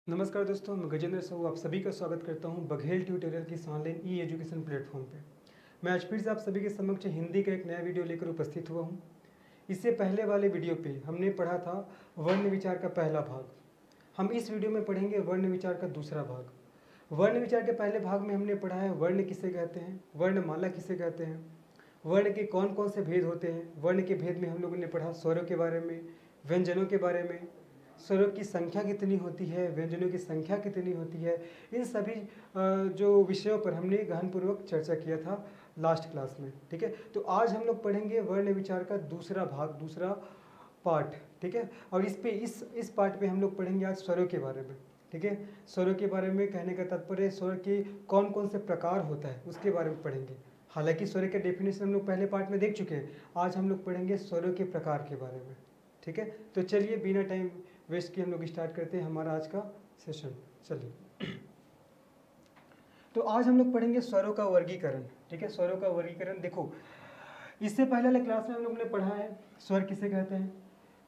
नमस्कार दोस्तों, मैं गजेंद्र साहू आप सभी का स्वागत करता हूं बघेल ट्यूटोरियल की ऑनलाइन ई एजुकेशन प्लेटफॉर्म पे। मैं आज फिर से आप सभी के समक्ष हिंदी का एक नया वीडियो लेकर उपस्थित हुआ हूं। इससे पहले वाले वीडियो पे हमने पढ़ा था वर्ण विचार का पहला भाग। हम इस वीडियो में पढ़ेंगे वर्ण विचार का दूसरा भाग। वर्ण विचार के पहले भाग में हमने पढ़ा है वर्ण किसे कहते हैं, वर्णमाला किसे कहते हैं, वर्ण के कौन कौन से भेद होते हैं। वर्ण के भेद में हम लोगों ने पढ़ा स्वरों के बारे में, व्यंजनों के बारे में, स्वरों की संख्या कितनी होती है, व्यंजनों की संख्या कितनी होती है। इन सभी जो विषयों पर हमने गहनपूर्वक चर्चा किया था लास्ट क्लास में। ठीक है, तो आज हम लोग पढ़ेंगे वर्ण विचार का दूसरा भाग, दूसरा पार्ट। ठीक है, और इस पार्ट पे हम लोग पढ़ेंगे आज स्वरों के बारे में। ठीक है, स्वरों के बारे में कहने का तात्पर्य स्वर के कौन कौन से प्रकार होता है उसके बारे में पढ़ेंगे। हालांकि स्वर के डेफिनेशन हम लोग पहले पार्ट में देख चुके हैं, आज हम लोग पढ़ेंगे स्वरों के प्रकार के बारे में। ठीक है, तो चलिए बिना टाइम वेस्ट किए हम लोग स्टार्ट करते हैं हमारा आज का सेशन। चलिए, तो आज हम लोग पढ़ेंगे स्वरों का वर्गीकरण। ठीक है, स्वरों का वर्गीकरण। देखो, इससे पहले वाले क्लास में हम लोग ने पढ़ा है स्वर किसे कहते हैं।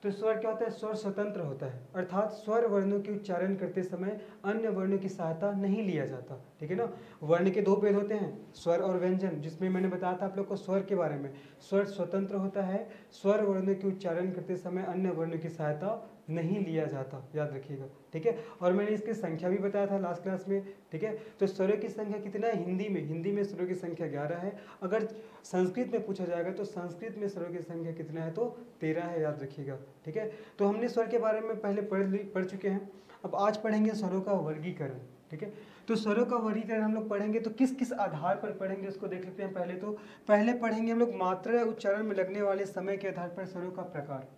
तो स्वर क्या होता है, स्वर स्वतंत्र होता है, अर्थात स्वर वर्णों के उच्चारण करते समय अन्य वर्णों की सहायता नहीं लिया जाता। ठीक है ना। वर्ण के दो भेद होते हैं, स्वर और व्यंजन, जिसमें मैंने बताया था आप लोग को स्वर के बारे में। स्वर स्वतंत्र होता है, स्वर वर्णों के उच्चारण करते समय अन्य वर्णों की सहायता नहीं लिया जाता, याद रखिएगा। ठीक है, और मैंने इसकी संख्या भी बताया था लास्ट क्लास में। ठीक है, तो स्वरों की संख्या कितना है हिंदी में स्वरों की संख्या 11 है। अगर संस्कृत में पूछा जाएगा तो संस्कृत में स्वरों की संख्या कितना है, तो 13 है, याद रखिएगा। ठीक है, तो हमने स्वर के बारे में पहले पढ़ चुके हैं। अब आज पढ़ेंगे स्वरों का वर्गीकरण। ठीक है, तो स्वरों का वर्गीकरण हम लोग पढ़ेंगे तो किस किस आधार पर पढ़ेंगे उसको देख लेते हैं। पहले पढ़ेंगे हम लोग मात्रा या उच्चारण में लगने वाले समय के आधार पर स्वरों का प्रकार।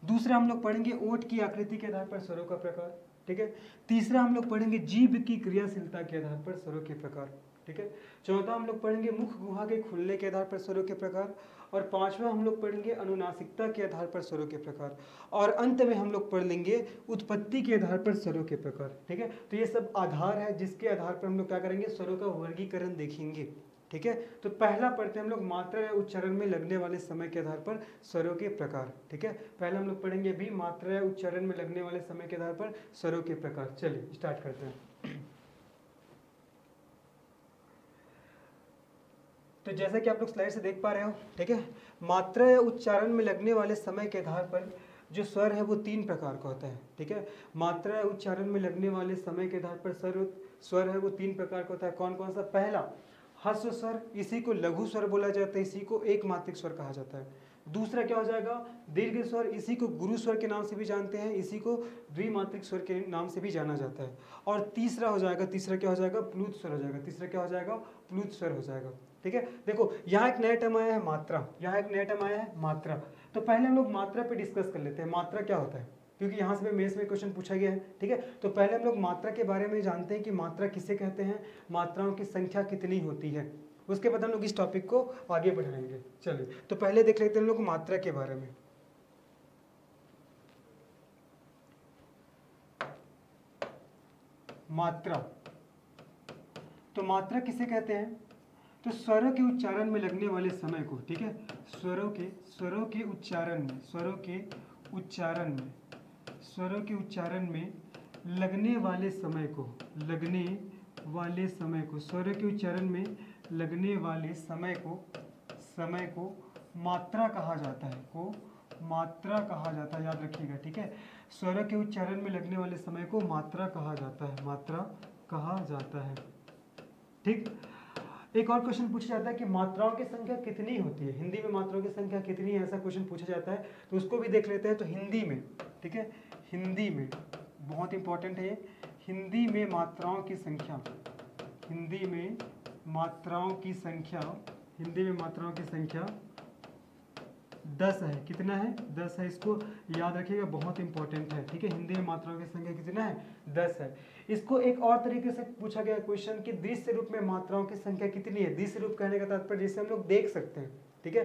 दूसरा हम लोग पढ़ेंगे ओठ की आकृति के आधार पर स्वरों का प्रकार। ठीक है, तीसरा हम लोग पढ़ेंगे जीभ की क्रियाशीलता के आधार पर स्वरों के प्रकार। ठीक है, चौथा हम लोग पढ़ेंगे मुख गुहा के खुलने के आधार पर स्वरों के प्रकार। और पांचवा हम लोग पढ़ेंगे अनुनासिकता के आधार पर स्वरों के प्रकार। और अंत में हम लोग पढ़ लेंगे उत्पत्ति के आधार पर स्वरों के प्रकार। ठीक है, तो ये सब आधार है जिसके आधार पर हम लोग क्या करेंगे, स्वरों का वर्गीकरण देखेंगे। ठीक है, तो पहला पढ़ते हैं हम लोग मात्रा या उच्चारण में लगने वाले समय के आधार पर स्वरों के प्रकार। ठीक है, पहले हम लोग पढ़ेंगे भी मात्रा या उच्चारण में लगने वाले समय के आधार पर स्वरों के प्रकार। चलिए स्टार्ट करते हैं। तो जैसा कि आप लोग स्लाइड से देख पा रहे हो, ठीक है, मात्रा या उच्चारण में लगने वाले समय के आधार पर जो स्वर है वो 3 प्रकार का होता है। ठीक है, मात्रा या उच्चारण में लगने वाले समय के आधार पर स्वर है वो 3 प्रकार का होता है। कौन कौन सा? पहला ह्रस्व स्वर, इसी को लघु स्वर बोला जाता है, इसी को एक मात्रिक स्वर कहा जाता है। दूसरा क्या हो जाएगा, दीर्घ स्वर, इसी को गुरु स्वर के नाम से भी जानते हैं, इसी को द्विमात्रिक स्वर के नाम से भी जाना जाता है। और तीसरा क्या हो जाएगा, प्लुत स्वर हो जाएगा। तीसरा क्या हो जाएगा, प्लुत स्वर हो जाएगा। ठीक है, देखो यहाँ एक नया टर्म आया है मात्रा। तो पहले हम लोग मात्रा पे डिस्कस कर लेते हैं, मात्रा क्या होता है, क्योंकि यहाँ से मेंस में क्वेश्चन पूछा गया है। ठीक है, तो पहले हम लोग मात्रा के बारे में जानते हैं कि मात्रा किसे कहते हैं, मात्राओं की संख्या कितनी होती है, उसके बाद हम लोग इस टॉपिक को आगे बढ़ाएंगे। चलिए, तो पहले देख लेते हैं हम लोग मात्रा के बारे में। मात्रा, तो मात्रा किसे कहते हैं, तो स्वरों के उच्चारण में लगने वाले समय को। ठीक है, स्वरों के उच्चारण में लगने वाले समय को स्वरों के उच्चारण में लगने वाले समय को मात्रा कहा जाता है, याद रखिएगा। ठीक है, स्वरों के उच्चारण में लगने वाले समय को मात्रा कहा जाता है। ठीक, एक और क्वेश्चन पूछा जाता है कि मात्राओं की संख्या कितनी होती है, हिंदी में मात्राओं की संख्या कितनी है, ऐसा क्वेश्चन पूछा जाता है, तो उसको भी देख लेते हैं। तो हिंदी में, ठीक है, हिंदी में बहुत इंपॉर्टेंट है, हिंदी में मात्राओं की संख्या 10 है। कितना है, 10 है, इसको याद रखिएगा, बहुत इंपॉर्टेंट है। ठीक है, हिंदी में मात्राओं की संख्या कितना है, 10 है। इसको एक और तरीके से पूछा गया क्वेश्चन कि दृश्य रूप में मात्राओं की संख्या कितनी है। दृश्य रूप कहने का तात्पर्य जिसे हम लोग देख सकते हैं। ठीक है,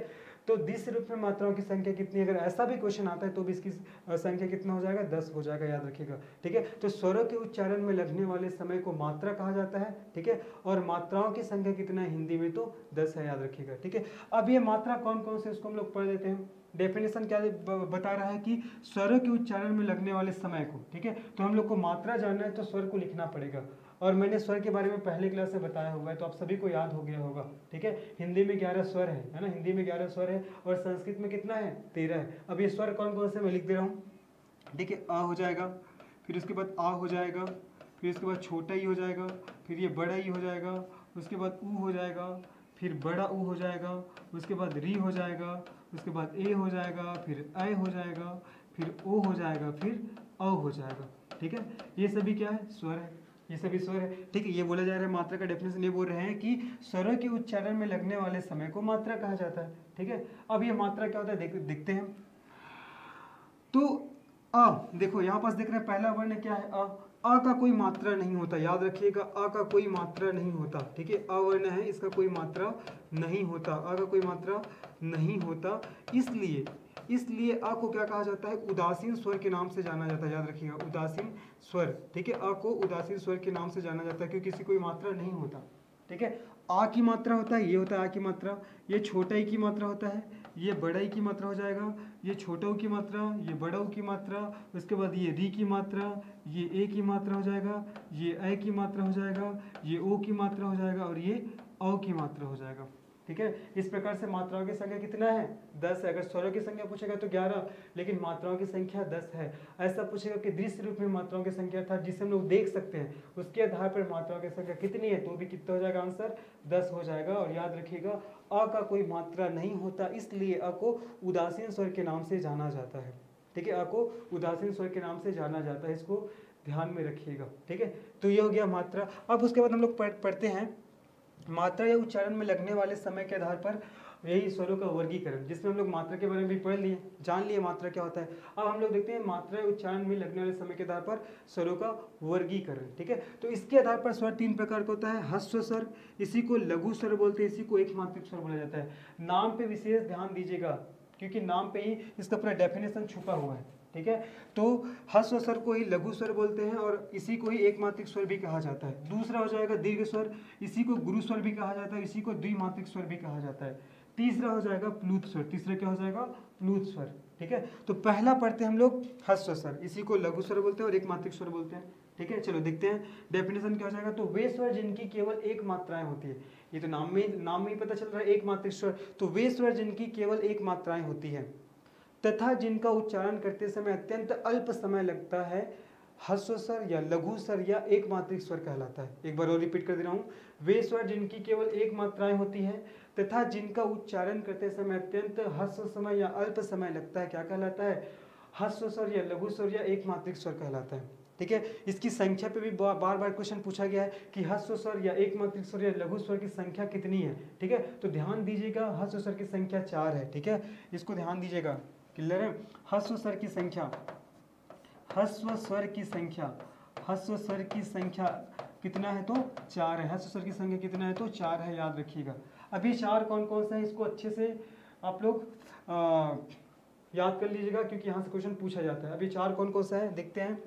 तो दृश्य रूप में मात्राओं की संख्या कितनी है, अगर ऐसा भी क्वेश्चन आता है तो भी इसकी संख्या कितना हो जाएगा, 10 हो जाएगा, याद रखिएगा। ठीक है, तो स्वरों के उच्चारण में लगने वाले समय को मात्रा कहा जाता है। ठीक है, और मात्राओं की संख्या कितना है हिंदी में, तो 10 है, याद रखिएगा। ठीक है, अब ये मात्रा कौन कौन से उसको हम लोग पढ़ लेते हैं। डेफिनेशन क्या बता रहा है कि स्वरों के उच्चारण में लगने वाले समय को, ठीक है। तो हम लोग को मात्रा जानना है तो स्वर को लिखना पड़ेगा, और मैंने स्वर के बारे में पहले क्लास में बताया हुआ है, तो आप सभी को याद हो गया होगा, ठीक है। हिंदी में 11 स्वर है ना, हिंदी में 11 स्वर है, और संस्कृत में कितना है, 13 है। अब ये स्वर कौन कौन से मैं लिख दे रहा हूँ, ठीक है। आ हो जाएगा, फिर उसके बाद आ हो जाएगा, फिर उसके बाद छोटा ई हो जाएगा, फिर ये बड़ा ई हो जाएगा, उसके बाद ऊ हो जाएगा, फिर बड़ा ऊ हो जाएगा, उसके बाद री हो जाएगा, उसके बाद ए हो जाएगा, फिर ऐ हो जाएगा, फिर ओ हो जाएगा, फिर औ हो जाएगा, ठीक है। ये सभी क्या है, स्वर है, ये सभी स्वर है, ठीक है। ये बोला जा रहा है मात्रा का डेफिनेशन, ये बोल रहे हैं कि स्वरों के उच्चारण में लगने वाले समय को मात्रा कहा जाता है, ठीक है। अब ये मात्रा क्या होता है देखते हैं। तो अ देखो यहाँ पास देख रहे हैं पहला वर्ण क्या है, अ का कोई मात्रा नहीं होता, याद रखिएगा, अ का कोई मात्रा नहीं होता, ठीक है। अवर्ण है, इसका कोई मात्रा नहीं होता, अ का कोई मात्रा नहीं होता, इसलिए अ को क्या कहा जाता है, उदासीन स्वर के नाम से जाना जाता है, याद रखिएगा, उदासीन स्वर, ठीक है। अ को उदासीन स्वर के नाम से जाना जाता है क्योंकि किसी कोई मात्रा नहीं होता, ठीक है। आ की मात्रा होता है, ये होता है आ की मात्रा, ये छोटा ई की मात्रा होता है, ये बड़ा ई की मात्रा हो जाएगा, ये छोटा ऊ की मात्रा, ये बड़ा ऊ की मात्रा, उसके बाद ये री की मात्रा, ये ए की मात्रा हो जाएगा, ये ऐ की मात्रा हो जाएगा, ये ओ की मात्रा हो जाएगा, और ये औ की मात्रा हो जाएगा, ठीक है। इस प्रकार से मात्राओं की संख्या कितना है, 10 है। अगर स्वरों की संख्या पूछेगा तो 11, लेकिन मात्राओं की संख्या 10 है। ऐसा पूछेगा कि दृश्य रूप में मात्राओं की संख्या था जिसे हम लोग देख सकते हैं, उसके आधार पर मात्राओं की संख्या कितनी है, तो भी कितना हो जाएगा, आंसर 10 हो जाएगा। और याद रखिएगा अ का कोई मात्रा नहीं होता, इसलिए अ को उदासीन स्वर के नाम से जाना जाता है, ठीक है। अ को उदासीन स्वर के नाम से जाना जाता है, इसको ध्यान में रखिएगा, ठीक है। तो ये हो गया मात्रा। अब उसके बाद हम लोग पढ़ते हैं मात्रा या उच्चारण में लगने वाले समय के आधार पर यही स्वरों का वर्गीकरण, जिसमें हम लोग मात्रा के बारे में भी पढ़ लिए, जान लिए मात्रा क्या होता है। अब हम लोग देखते हैं मात्रा या उच्चारण में लगने वाले समय के आधार पर स्वरों का वर्गीकरण, ठीक है। तो इसके आधार पर स्वर 3 प्रकार का होता है, ह्रस्व स्वर, इसी को लघु स्वर बोलते हैं, इसी को एकमात्रिक स्वर बोला जाता है। नाम पे विशेष ध्यान दीजिएगा क्योंकि नाम पे ही इसका पूरा डेफिनेशन छुपा हुआ है, ठीक है। तो ह्रस्व स्वर को ही लघु स्वर बोलते हैं और इसी को ही एकमात्रिक स्वर भी कहा जाता है। दूसरा हो जाएगा दीर्घ स्वर, इसी को गुरु स्वर भी कहा जाता है, इसी को द्विमात्रिक स्वर भी कहा जाता है। तीसरा हो जाएगा प्लूत स्वर, तीसरा क्या हो जाएगा, प्लूत स्वर, ठीक है। तो पहला पढ़ते हैं हम लोग ह्रस्व स्वर, इसी को लघु स्वर बोलते हैं और एकमात्रिक स्वर बोलते हैं, ठीक है। चलो देखते हैं डेफिनेशन क्या हो जाएगा। तो वे स्वर जिनकी केवल एक मात्राएं होती है, ये तो नाम में ही पता चल रहा है एकमात्रिक स्वर। तो वे स्वर जिनकी केवल एक मात्राएं होती है तथा जिनका उच्चारण करते समय अत्यंत अल्प समय लगता है, ह्रस्व स्वर या लघु स्वर या एकमात्रिक स्वर कहलाता है। एक बार और रिपीट कर दे रहा हूँ, वे स्वर जिनकी केवल एक मात्राएं होती है तथा जिनका उच्चारण करते समय अत्यंत ह्रस्व समय या अल्प समय लगता है, क्या कहलाता है, ह्रस्व स्वर या लघु स्वर या एकमात्रिक स्वर कहलाता है, ठीक है। इसकी संख्या पे भी बार बार क्वेश्चन पूछा गया है कि ह्रस्व स्वर या एकमात्रिक स्वर या लघु स्वर की संख्या कितनी है, ठीक है। तो ध्यान दीजिएगा ह्रस्व स्वर की संख्या 4 है, ठीक है, इसको ध्यान दीजिएगा, क्लियर है। ह्रस्व स्वर की संख्या, ह्रस्व स्वर की संख्या, ह्रस्व स्वर की संख्या कितना है, तो 4 है। ह्रस्व स्वर की संख्या कितना है, तो 4 है, याद रखिएगा। अभी 4 कौन कौन सा है, इसको अच्छे से आप लोग याद कर लीजिएगा क्योंकि यहाँ से क्वेश्चन पूछा जाता है। अभी 4 कौन कौन सा है देखते हैं,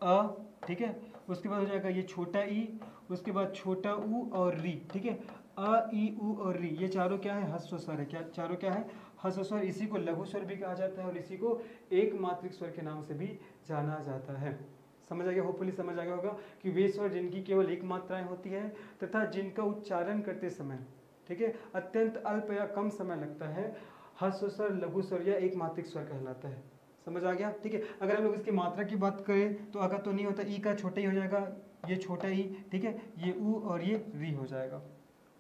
अ, ठीक है, उसके बाद हो जाएगा ये छोटा ई, उसके बाद छोटा ऊ और री, ठीक है। अ, ई, ऊ और री, ये चारों क्या है, ह्रस्व स्वर है, क्या चारों क्या है, ह्रस्व स्वर। इसी को लघु स्वर भी कहा जाता है और इसी को एकमात्रिक स्वर के नाम से भी जाना जाता है। समझ आ गया, होपफुली समझ आ गया होगा कि वे स्वर जिनकी केवल एक मात्राएं होती है तथा जिनका उच्चारण करते समय, ठीक है, अत्यंत अल्प या कम समय लगता है, ह्रस्व स्वर, लघु स्वर या एकमात्रिक स्वर कहलाता है। समझ आ गया, ठीक है। अगर हम लोग इसकी मात्रा की बात करें तो अगर तो नहीं होता, ई का छोटा ही हो जाएगा, ये छोटा ई, ठीक है, ये ऊ और ये री हो जाएगा।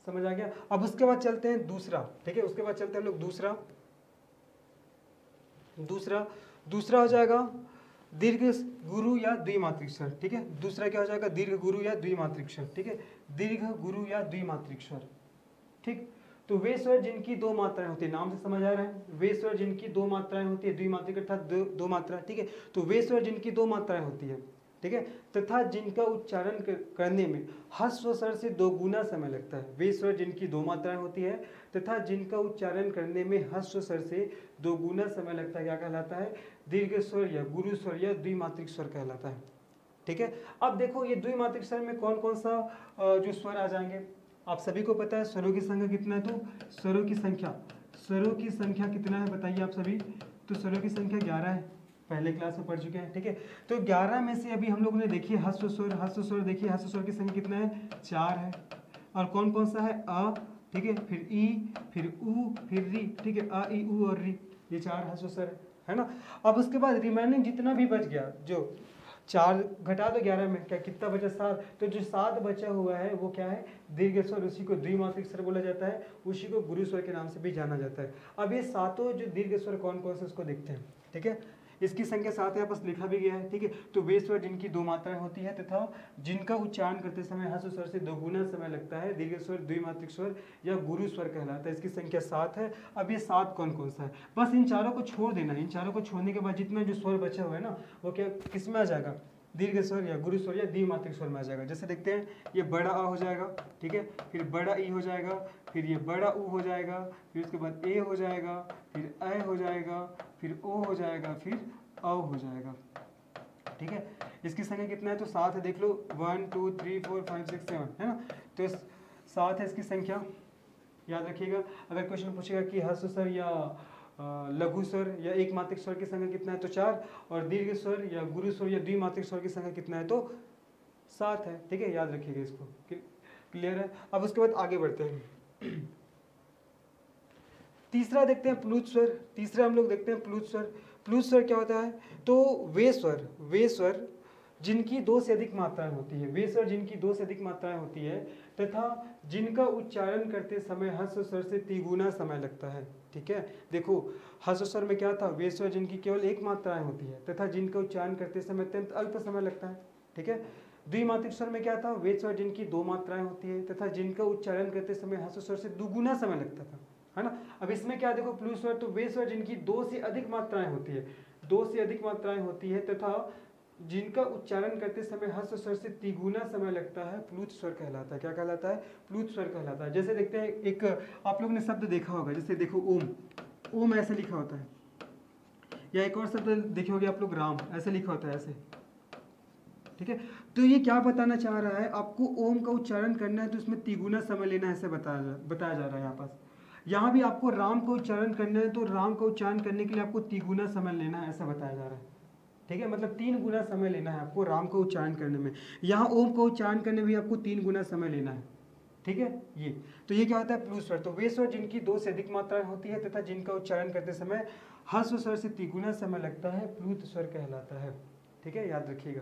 समझ आ गया। अब उसके बाद चलते हैं दूसरा, ठीक है, उसके बाद चलते हैं हम लोग दूसरा हो जाएगा दीर्घ गुरु या द्विमात्रिक स्वर, ठीक है। दूसरा क्या हो जाएगा, दीर्घ गुरु या द्विमात्रिक स्वर, ठीक है, दीर्घ गुरु या द्विमात्रिक स्वर, ठीक। तो वे स्वर जिनकी 2 मात्राएं होती है, नाम से समझ आ रहा है, वे स्वर जिनकी 2 मात्राएं होती है, द्विमात्रिक अर्थात दो मात्रा, ठीक है। तो वे स्वर जिनकी 2 मात्राएं होती है, ठीक है, तथा जिनका उच्चारण करने में ह्रस्व स्वर से 2 गुना समय लगता है। वे स्वर जिनकी 2 मात्राएं होती है तथा जिनका उच्चारण करने में ह्रस्व स्वर से 2 गुना समय लगता है, क्या कहलाता है, दीर्घ स्वर या गुरु स्वर या द्विमात्रिक स्वर कहलाता है, ठीक है। अब देखो ये द्विमात्रिक स्वर में कौन कौन सा जो स्वर आ जाएंगे, आप सभी को पता है स्वरों की संख्या कितना है, तो स्वरों की संख्या स्वरों की संख्या कितना है बताइए आप सभी। तो स्वरों की संख्या 11 है, पहले क्लास में पढ़ चुके हैं, ठीक है। तो 11 में से अभी हम लोगों ने देखिए ह्रस्व स्वर देखिए ह्रस्व स्वर की संख्या कितना है, 4 है। और कौन कौन सा है, अ, ठीक है, फिर ई, फिर उ, फिर री, ठीक है, अ ई उ और री, ये 4 ह्रस्व स्वर है ना। अब उसके बाद रिमेनिंग जितना भी बच गया, जो 4 घटा दो 11 में, क्या कितना बचा, 7। तो जो 7 बचा हुआ है वो क्या है, दीर्घ स्वर, उसी को द्विमात्रिक स्वर बोला जाता है, उसी को गुरु स्वर के नाम से भी जाना जाता है। अब ये सातों जो दीर्घ स्वर कौन कौन से उसको देखते हैं, ठीक है। इसकी संख्या 7 है, बस लिखा भी गया है, ठीक है। तो वे स्वर जिनकी 2 मात्राएं होती है तथा जिनका उच्चारण करते समय ह्रस्व स्वर से 2 गुना समय लगता है, दीर्घ स्वर, द्विमात्रिक स्वर या गुरु स्वर कहलाता है। इसकी संख्या 7 है। अब ये 7 कौन कौन सा है, बस इन चारों को छोड़ देना है। इन चारों को छोड़ने के बाद जितना जो स्वर बचा हुआ है ना, वो क्या किस में आ जाएगा, दीर्घ स्वर या गुरु स्वर या द्विमात्रिक स्वर में आ जाएगा। जैसे देखते हैं, ये बड़ा अ हो जाएगा, ठीक है, फिर बड़ा ई हो जाएगा, फिर ये बड़ा उ हो जाएगा, फिर उसके बाद ए हो जाएगा, फिर अ हो जाएगा, फिर ओ हो जाएगा, फिर अ हो जाएगा, ठीक है। इसकी संख्या कितना है, तो 7 है, देख लो 1 2 3 4 5 6 7 है ना। तो 7 है इसकी संख्या, याद रखिएगा। अगर क्वेश्चन पूछेगा कि ह्रस्व स्वर या लघु स्वर या एक मात्रिक स्वर की संख्या कितना है, तो 4, और दीर्घ स्वर या गुरु स्वर या द्विमात्रिक स्वर की संख्या कितना है, तो 7 है, ठीक है, याद रखिएगा इसको। क्लियर है। अब उसके बाद आगे बढ़ते हैं। तीसरा देखते हैं प्लुत स्वर। तीसरा हम लोग देखते हैं प्लुत स्वर। प्लुत स्वर क्या होता है, तो वे स्वर जिनकी 2 से अधिक मात्राएं होती है, वे स्वर जिनकी 2 से अधिक मात्राएं होती है तथा जिनका उच्चारण करते समय ह्रस्व स्वर से तिगुना समय लगता है, ठीक है। देखो ह्रस्व स्वर में क्या था, वे स्वर जिनकी केवल 1 मात्राएं होती है तथा जिनका उच्चारण करते समय अत्यंत अल्प समय लगता है, ठीक है। द्विमात्रिक स्वर में क्या था, वे स्वर जिनकी 2 मात्राएं होती है तथा जिनका उच्चारण करते समय ह्रस्व स्वर से दुगुना समय लगता था, है ना। अब इसमें क्या देखो, प्लुत स्वर, तो वे स्वर जिनकी 2 से अधिक मात्राएं होती है, 2 से अधिक मात्राएं होती है तथा जिनका उच्चारण करते समय ह्रस्व स्वर से तिगुना समय लगता है, प्लुत स्वर कहलाता है। क्या कहलाता है, प्लुत स्वर कहलाता है। जैसे देखते हैं, एक आप लोग ने शब्द देखा होगा, जैसे देखो ओम, ओम ऐसे लिखा होता है, या एक और शब्द देखे होंगे आप लोग, राम, ऐसे लिखा होता है, ऐसे, ठीक है। तो ये क्या बताना चाह रहा है, आपको ओम का उच्चारण करना है तो उसमें तिगुना समय लेना है, ऐसे बताया जा रहा है यहाँ पास। यहाँ भी आपको राम का उच्चारण करना है तो राम का उच्चारण करने के लिए आपको तिगुना समय लेना है, ऐसा बताया जा रहा है, ठीक है। मतलब 3 गुना समय लेना है आपको राम का उच्चारण करने में। यहाँ ओम का उच्चारण करने में भी आपको 3 गुना समय लेना है, ठीक है। ये तो ये क्या होता है, प्लुत स्वर। तो वे स्वर जिनकी 2 से अधिक मात्राएं होती है तथा जिनका उच्चारण करते समय ह्रस्व स्वर से तिगुना समय लगता है, प्लुत स्वर कहलाता है, ठीक है, याद रखिएगा,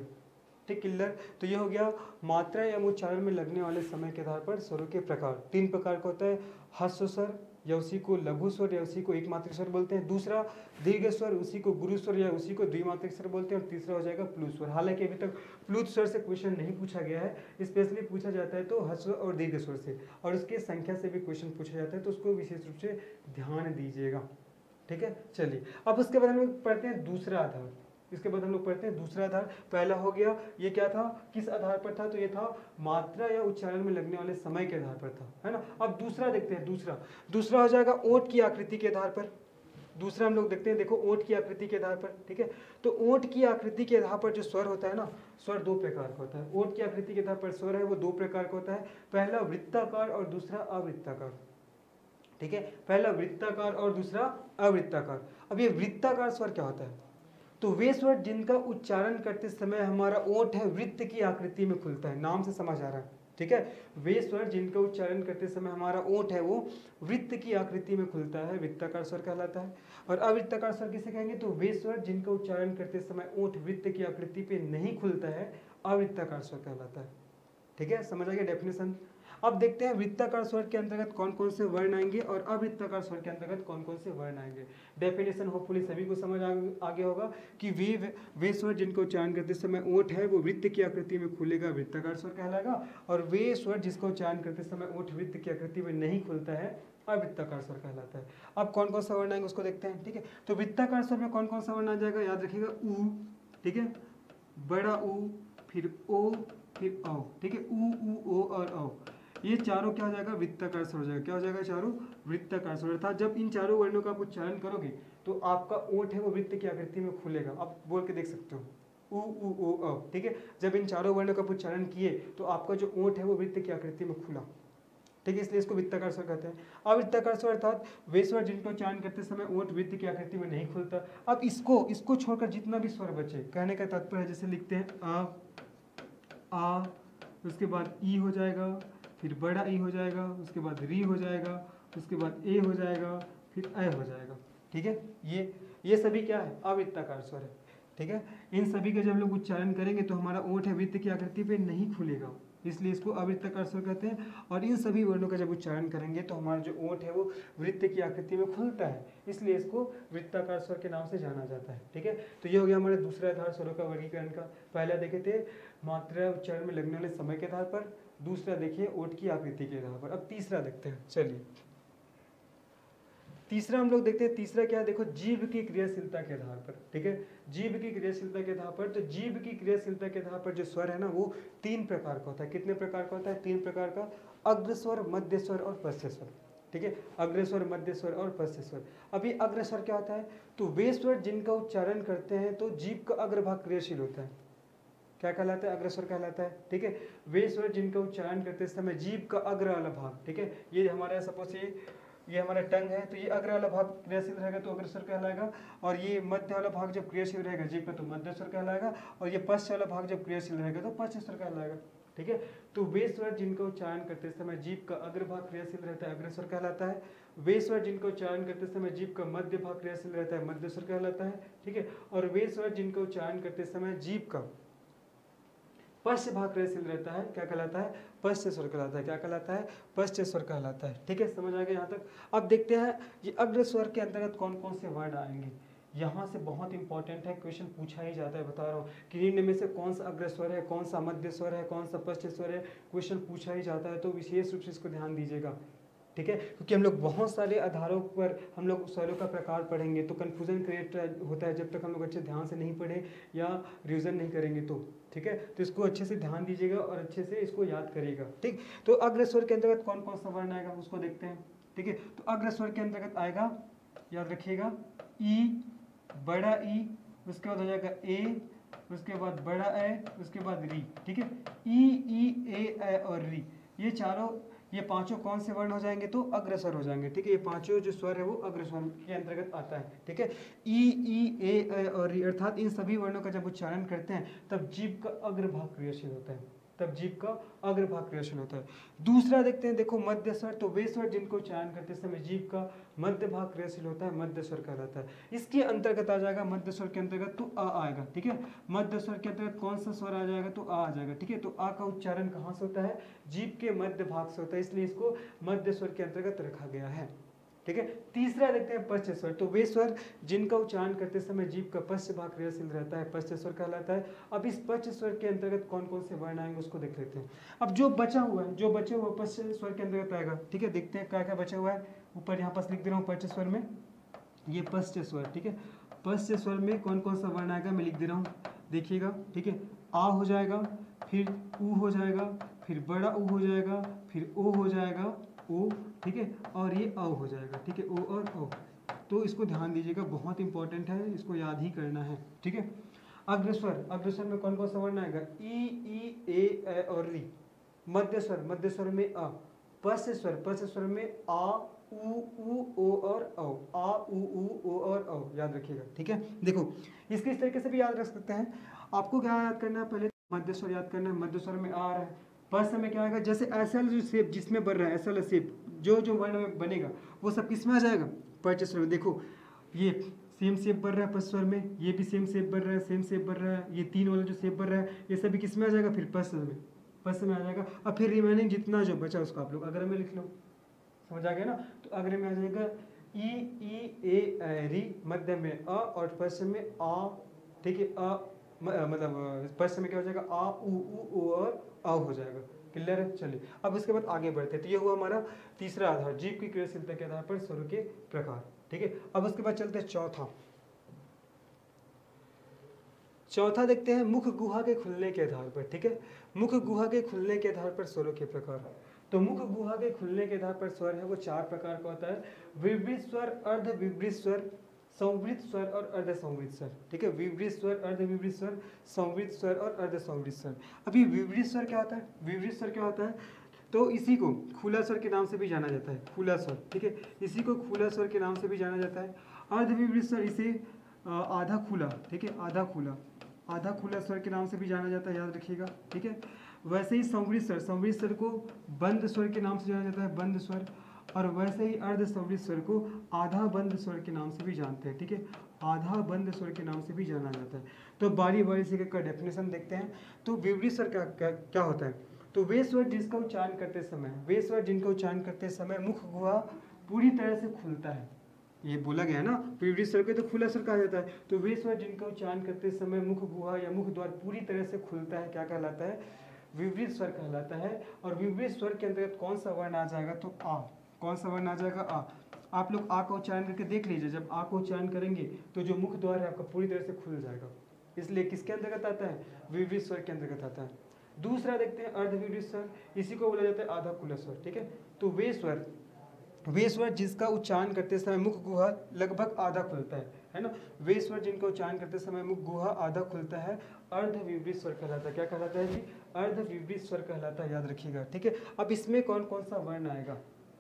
ठीक, क्लियर। तो ये हो गया मात्रा एवं उच्चारण में लगने वाले समय के आधार पर स्वरों के प्रकार। 3 प्रकार का होता है, ह्रस्व स्वर या उसी को लघु स्वर या उसी को एक मात्रिक स्वर बोलते हैं, दूसरा दीर्घ स्वर, उसी को गुरु स्वर या उसी को द्विमात्रिक स्वर बोलते हैं, और तीसरा हो जाएगा प्लुत स्वर। हालांकि अभी तक प्लुत स्वर से क्वेश्चन नहीं पूछा गया है, स्पेशली पूछा जाता है तो ह्रस्व और दीर्घ स्वर से, और उसके संख्या से भी क्वेश्चन पूछा जाता है, तो उसको विशेष रूप से ध्यान दीजिएगा, ठीक है। चलिए अब उसके बाद हम लोग पढ़ते हैं दूसरा आधार। इसके बाद हम लोग पढ़ते हैं दूसरा आधार। पहला हो गया, ये क्या था, किस आधार पर था, तो ये था मात्रा या उच्चारण में लगने वाले समय के आधार पर था, है ना। अब दूसरा देखते हैं, दूसरा हो जाएगा ओंठ की आकृति के आधार पर। दूसरा हम लोग देखते हैं, देखो ओंठ की आकृति के आधार पर, ठीक है। तो ओंठ की आकृति के आधार पर जो स्वर होता है ना, स्वर 2 प्रकार का होता है। ओंठ की आकृति के आधार पर स्वर है वो 2 प्रकार का होता है, पहला वृत्ताकार और दूसरा अवृत्ताकार, ठीक है। पहला वृत्ताकार और दूसरा अवृत्ताकार। अब ये वृत्ताकार स्वर क्या होता है, तो वे स्वर जिनका उच्चारण करते समय हमारा ओंठ है वृत्त की आकृति में खुलता है, नाम से समझ आ रहा है, ठीक है। वे स्वर जिनका उच्चारण करते समय हमारा ओंठ है वो वृत्त की आकृति में खुलता है, वृत्ताकार स्वर कहलाता है। और अवृत्ताकार स्वर किसे कहेंगे, तो वे स्वर जिनका उच्चारण करते समय ओंठ वृत्त की आकृति पे नहीं खुलता है, अवृत्ताकार स्वर कहलाता है, ठीक है। समझ आ गया डेफिनेशन। अब देखते हैं वृत्ताकार स्वर के अंतर्गत कौन कौन से वर्ण आएंगे और अवृत्ताकार स्वर के अंतर्गत कौन कौन से वर्ण आएंगे। डेफिनेशन होपफुली सभी को समझ आगे होगा कि वे स्वर जिनको उच्चारण करते समय ओंठ है वो वृत्त की आकृति में खुलेगा, वृत्ताकार स्वर कहलाएगा, और वे स्वर जिसका उच्चारण करते समय ओंठ वृत्त की आकृति में नहीं खुलता है, अवृत्ताकार स्वर कहलाता है। अब कौन कौन सा वर्ण आएंगे उसको देखते हैं, ठीक है। तो वृत्ताकार स्वर में कौन कौन सा वर्ण आ जाएगा, याद रखिएगा, उ, ठीक है, बड़ा उ, फिर ओ, फिर औ, ठीक है, उ, ओ और औ, ये चारों क्या हो जाएगा, वृत्ताकार स्वर हो जाएगा। क्या हो जाएगा, चारों वृत्ताकार स्वर। अर्थात जब इन चारों वर्णों का आप उच्चारण करोगे तो आपका ओंठ है वो वृत्त की आकृति में खुलेगा। आप बोल के देख सकते हो, उ, ओ, औ, ठीक है। जब इन चारों वर्णों का उच्चारण किए तो आपका जो ओंठ है वो वृत्त की आकृति में खुला, ठीक है, इसलिए इसको वृत्ताकार स्वर कहते हैं। अवृत्ताकार स्वर अर्थात वे स्वर जिनको उच्चारण करते समय ओंठ वृत्त की आकृति में नहीं खुलता। अब इसको छोड़कर जितना भी स्वर बचे, कहने का तात्पर्य जैसे लिखते हैं आ, उसके बाद ई हो जाएगा, फिर बड़ा ई हो जाएगा, उसके बाद री हो जाएगा, उसके बाद ए हो जाएगा, फिर ए हो जाएगा। ठीक है, ये सभी क्या है, अवृत्ताकार स्वर है। ठीक है, इन सभी का जब लोग उच्चारण करेंगे तो हमारा ओंठ है वृत्त की आकृति पे नहीं खुलेगा, इसलिए इसको अवृत्ताकार स्वर कहते हैं। और इन सभी वर्णों का जब उच्चारण करेंगे तो हमारा जो ओंठ है वो वृत्त की आकृति में खुलता है, इसलिए इसको वृत्ताकार स्वर के नाम से जाना जाता है। ठीक है, तो ये हो गया हमारे दूसरे आधार स्वरों का वर्गीकरण का। पहला देखे थे मात्रा उच्चारण में लगने वाले समय के आधार पर, दूसरा देखिए ओंठ की आकृति के आधार पर। अब तीसरा देखते हैं, चलिए तीसरा हम लोग देखते हैं। तीसरा क्या है, देखो जीभ की क्रियाशीलता के आधार पर। ठीक है, जीभ की क्रियाशीलता के आधार पर, तो जीभ की क्रियाशीलता के आधार पर जो स्वर है ना वो 3 प्रकार का होता है। कितने प्रकार का होता है, 3 प्रकार का, अग्रस्वर, मध्य स्वर और पश्च स्वर। ठीक है, अग्रस्वर, मध्य स्वर और पश्च स्वर। अभी अग्रस्वर क्या होता है, तो वे स्वर जिनका उच्चारण करते हैं तो जीभ का अग्रभाग क्रियाशील होता है, क्या कहलाता है, अग्रस्वर कहलाता है। ठीक है, वे स्वर जिनका उच्चारण करते समय जीभ का अग्र वाला भाग, ठीक है, ये हमारा सपोज ये हमारा टंग है, तो ये अग्र वाला भाग क्रियाशील रहेगा तो अग्रस्वर कहलाएगा, और ये मध्य वाला भाग जब क्रियाशील रहेगा जीभ का तो मध्य स्वर कहलाएगा, और ये पश्च वाला भाग जब क्रियाशील रहेगा तो पश्च स्वर कहलाएगा। ठीक है, तो वे स्वर जिनका उच्चारण करते समय जीभ का अग्र भाग क्रियाशील रहता है अग्रस्वर कहलाता है। वे स्वर जिनका उच्चारण करते समय जीभ का मध्य भाग क्रियाशील रहता है मध्य स्वर कहलाता है। ठीक है, और वे स्वर जिनका उच्चारण करते समय जीभ का पश्च भाग क्रियाशील रहता है, क्या कहलाता है, पश्च स्वर कहलाता है। क्या कहलाता है, पश्च स्वर कहलाता है। ठीक है, समझ आ गया यहाँ तक। अब देखते हैं ये अग्र स्वर के अंतर्गत कौन कौन से वर्ड आएंगे। यहाँ से बहुत इंपॉर्टेंट है, क्वेश्चन पूछा ही जाता है, बता रहा हूँ कि निम्न में से कौन सा अग्र स्वर है, कौन सा मध्य स्वर है, कौन सा पश्च स्वर है, क्वेश्चन पूछा ही जाता है, तो विशेष रूप से इसको ध्यान दीजिएगा। ठीक है, क्योंकि हम लोग बहुत सारे आधारों पर हम लोग स्वरों का प्रकार पढ़ेंगे तो कन्फ्यूजन क्रिएट होता है जब तक हम लोग अच्छे ध्यान से नहीं पढ़े या रिविजन नहीं करेंगे तो। ठीक है, तो इसको अच्छे से ध्यान दीजिएगा और अच्छे से इसको याद करिएगा। ठीक, तो अग्र स्वर के अंतर्गत कौन कौन सा वर्ण आएगा उसको देखते हैं। ठीक है, तो अग्र स्वर के अंतर्गत आएगा, याद रखिएगा, ई, बड़ा ई, उसके बाद हो जाएगा ए, उसके बाद बड़ा ए, उसके बाद री। ठीक है, ई ए और री, ये चारों, ये पांचों कौन से वर्ण हो जाएंगे, तो अग्रस्वर हो जाएंगे। ठीक है, ये पांचों जो स्वर है वो अग्रस्वर के अंतर्गत आता है। ठीक है, ई ए और री, अर्थात इन सभी वर्णों का जब उच्चारण करते हैं तब जीभ का अग्रभाग क्रियाशील होता है, तब जीभ का अग्रभाग क्रियाशील होता है। दूसरा देखते हैं, देखो मध्य स्वर, तो वे स्वर जिनको उच्चारण करते समय जीभ का मध्य भाग क्रियाशील होता है, मध्य स्वर कहलाता है। इसके अंतर्गत आ जाएगा, मध्य स्वर के अंतर्गत तो आ आएगा। ठीक है, मध्य स्वर के अंतर्गत कौन सा स्वर आ जाएगा, तो आ जाएगा। ठीक है, तो आ का उच्चारण कहाँ से होता है, जीभ के मध्य भाग से होता है, इसलिए इसको मध्य स्वर के अंतर्गत रखा गया है। ठीक है, तीसरा देखते हैं पश्च स्वर, तो वे स्वर जिनका उच्चारण करते समय जीभ का पश्च भाग क्रियाशील रहता है, पश्च स्वर कहलाता है। अब इस पश्च स्वर के अंतर्गत कौन कौन से वर्ण आएंगे उसको देख लेते हैं। अब जो बचा हुआ है, जो बचे हुए पश्च स्वर के अंतर्गत आएगा। ठीक है, देखते हैं क्या क्या बचा हुआ है, ऊपर यहाँ पास लिख दे रहा हूँ पश्च स्वर में, ये पश्च स्वर। ठीक है, पश्च स्वर में कौन कौन सा वर्ण आएगा मैं लिख दे रहा हूँ, देखिएगा। ठीक है, आ हो जाएगा, फिर ऊ हो जाएगा, फिर बड़ा ऊ हो जाएगा, फिर ओ हो जाएगा, ओ। ठीक है, और ये औ हो जाएगा। ठीक है, ओ और औ, तो इसको ध्यान दीजिएगा, बहुत इंपॉर्टेंट है, इसको याद ही करना है। ठीक है, अग्रस्वर, अग्रस्वर में कौन कौन सा वर्ण आएगा, ई ए और री। मध्य स्वर, मध्य स्वर में अ। पश्च स्वर, पश्च स्वर में आ ऊ ओ और औ, आ ऊ ओ और औ, याद रखिएगा। ठीक है, देखो इसके इस तरीके से भी याद रख सकते हैं। आपको क्या याद करना है, पहले मध्य स्वर याद करना है, मध्य स्वर में आ रहा है, पश्च में क्या आएगा, जैसे ऐसा वाला जो शेप जिसमें बन रहा है, ऐसा वाला शेप जो जो वर्ण में बनेगा वो सब किस में आ जाएगा, पश्च स्वर में। देखो ये सेम शेप बन रहा है पश्च स्वर में, ये भी सेम शेप बन रहा है, सेम शेप बन रहा है, ये तीन वाला जो शेप बन रहा है ये सभी किस में आ जाएगा, फिर पश्च में, पश्च में आ जाएगा। अब फिर रिमेनिंग जितना जो बचा उसको आप लोग अग्र में लिख लो, समझ आ गया ना। तो अग्र में आ जाएगा ई ए री, मध्य में अ और पश्च में आ। ठीक है, अ मतलब पश्च में क्या हो जाएगा, आ ऊ और आ हो जाएगा। क्लियर है, चलिए अब इसके बाद आगे बढ़ते हैं। तो ये हुआ हमारा तीसरा आधार, जीभ की क्रियाशीलता के आधार पर स्वर के प्रकार। ठीक है, अब उसके बाद चलते हैं चौथा। चौथा देखते हैं मुख गुहा के खुलने के आधार पर। ठीक है, मुख गुहा के खुलने के आधार पर स्वरों के प्रकार। तो मुख गुहा के खुलने के आधार पर स्वर है वो 4 प्रकार का होता है, विवृत स्वर, अर्ध विवृत स्वर, संवृत स्वर और अर्ध संवृत स्वर। ठीक है, विवृत स्वर, अर्ध विवृत स्वर, संवृत स्वर और अर्ध संवृत स्वर। अभी विवृत स्वर क्या होता है, विवृत स्वर क्या होता है, तो इसी को खुला स्वर के नाम से भी जाना जाता है, खुला स्वर, ठीक है, इसी को खुला स्वर के नाम से भी जाना जाता है। अर्धविवृत स्वर इसे आधा खुला, ठीक है, आधा खुला स्वर के नाम से भी जाना जाता है, याद रखिएगा, ठीक है। वैसे ही संवृत स्वर को बंद स्वर के नाम से जाना जाता है, बंद स्वर, और वैसे ही अर्ध संवृत स्वर को आधा बंद स्वर के नाम से भी जानते हैं, ठीक है, आधा बंद स्वर के नाम से भी जाना जाता है। तो बारी बारी से का डेफिनेशन देखते हैं। तो विवृत स्वर क्या होता है? तो वे स्वर जिसका उच्चारण करते समय, वे स्वर जिनका उच्चारण करते समय मुख गुहा पूरी तरह से खुलता है, ये बोला गया है ना, विवृत स्वर को तो खुला स्वर कहा जाता है। तो वे स्वर जिनका उच्चारण करते समय मुख गुहा या मुख द्वार पूरी तरह से खुलता है, क्या कहलाता है? विवृत स्वर कहलाता है। और विवृत स्वर के अंतर्गत कौन सा वर्ण आ जाएगा? तो आ। कौन सा वर्ण आ जाएगा? आ। आप लोग आ का उच्चारण करके देख लीजिए, जब आ को उच्चारण करेंगे तो जो मुख द्वार है आपका पूरी तरह से खुल जाएगा, इसलिए किसके अंतर्गत आता है? विवृत स्वर के अंतर्गत आता है। दूसरा देखते हैं अर्धविवृत स्वर, इसी को बोला जाता है आधा खुला स्वर, ठीक है। तो वे स्वर जिसका उच्चारण करते समय मुख गुहा लगभग आधा खुलता है ना, वे स्वर जिनका उच्चारण करते समय मुख गुहा आधा खुलता है, अर्धविवृत स्वर कहलाता है। क्या कहलाता है जी? अर्धविवृत स्वर कहलाता है, याद रखिएगा, ठीक है। अब इसमें कौन कौन सा वर्ण आएगा,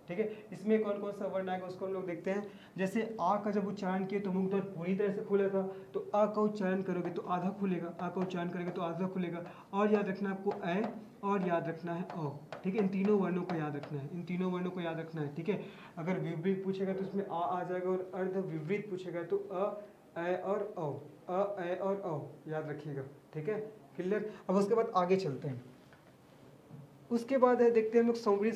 ठीक है, इसमें कौन कौन सा वर्ण आएगा उसको हम लोग देखते हैं। जैसे आ का जब उच्चारण किए तो मुख द्वार पूरी तरह से खुला था, तो आ का उच्चारण करोगे तो आधा खुलेगा, आ का उच्चारण करेंगे तो आधा खुलेगा। और याद रखना आपको ए, और याद रखना है औ, ठीक है, इन तीनों वर्णों को याद रखना है, इन तीनों वर्णों को याद रखना है, ठीक है। अगर विवृत पूछेगा तो उसमें आ जाएगा, और अर्धविवृत पूछेगा तो अ, ए और औ, अ, ए और औ, याद रखिएगा, ठीक है, क्लियर। अब उसके बाद आगे चलते हैं। उसके बाद है देखते हैं हम लोग संवृत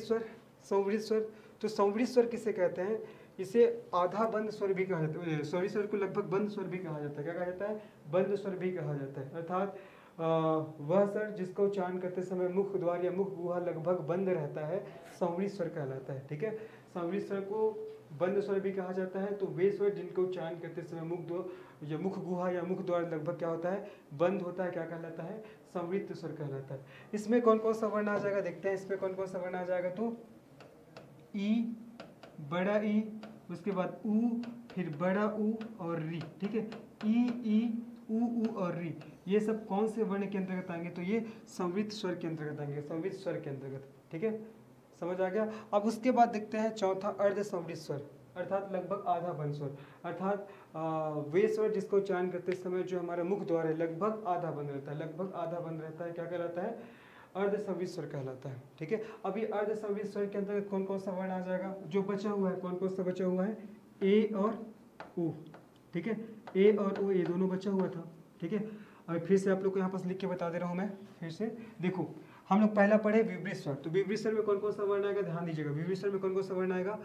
स्वर। तो संवृत स्वर किसे कहते हैं? इसे आधा बंद स्वर भी कहा जाता है, संवृत स्वर को लगभग बंद स्वर भी कहा जाता है। क्या कहा जाता है? बंद स्वर भी कहा जाता है। अर्थात वह स्वर जिसका उच्चारण करते समय मुख द्वार या मुख गुहा लगभग बंद रहता है, संवृत स्वर कहलाता है, ठीक है। संवृत स्वर को बंद स्वर भी कहा जाता है। तो वे स्वर जिनका उच्चारण करते समय मुख गुहा या मुख द्वार लगभग क्या होता है? बंद होता है, क्या कहलाता है? संवृत स्वर कहलाता है। इसमें कौन कौन सा वर्ण आ जाएगा देखते हैं। इसमें कौन कौन सा वर्ण आ जाएगा? तो ई, बड़ा ई, उसके बाद ऊ, फिर बड़ा ऊ और री, ठीक है। ई ऊ और री, ये सब कौन से वर्ण के अंतर्गत आएंगे? तो ये संवृत स्वर के अंतर्गत आएंगे, संवृत स्वर के अंतर्गत, ठीक है, समझ आ गया। अब उसके बाद देखते हैं चौथा अर्ध संवृत स्वर, अर्थात लगभग आधा बंद स्वर। अर्थात वे स्वर जिसको उच्चारण करते समय जो हमारा मुख द्वार है लगभग आधा बंद रहता है, लगभग आधा बंद रहता है, क्या कहलाता है? अर्ध संवृत स्वर कहलाता है, ठीक है। अभी अर्ध संवृत स्वर के अंतर्गत कौन कौन सा वर्ण आ जाएगा? जो बचा हुआ है, कौन कौन सा बचा हुआ है? ए और ओ, ठीक है, ए और ओ, ये दोनों बचा हुआ था, ठीक है। अब फिर से आप लोग को यहाँ पास लिख के बता दे रहा हूँ मैं, फिर से देखो। हम लोग पहला पढ़े विवृत स्वर। तो विवृत स्वर में कौन कौन सा वर्ण आएगा? ध्यान दीजिएगा। विवृत स्वर में कौन कौन सा वर्ण आएगा?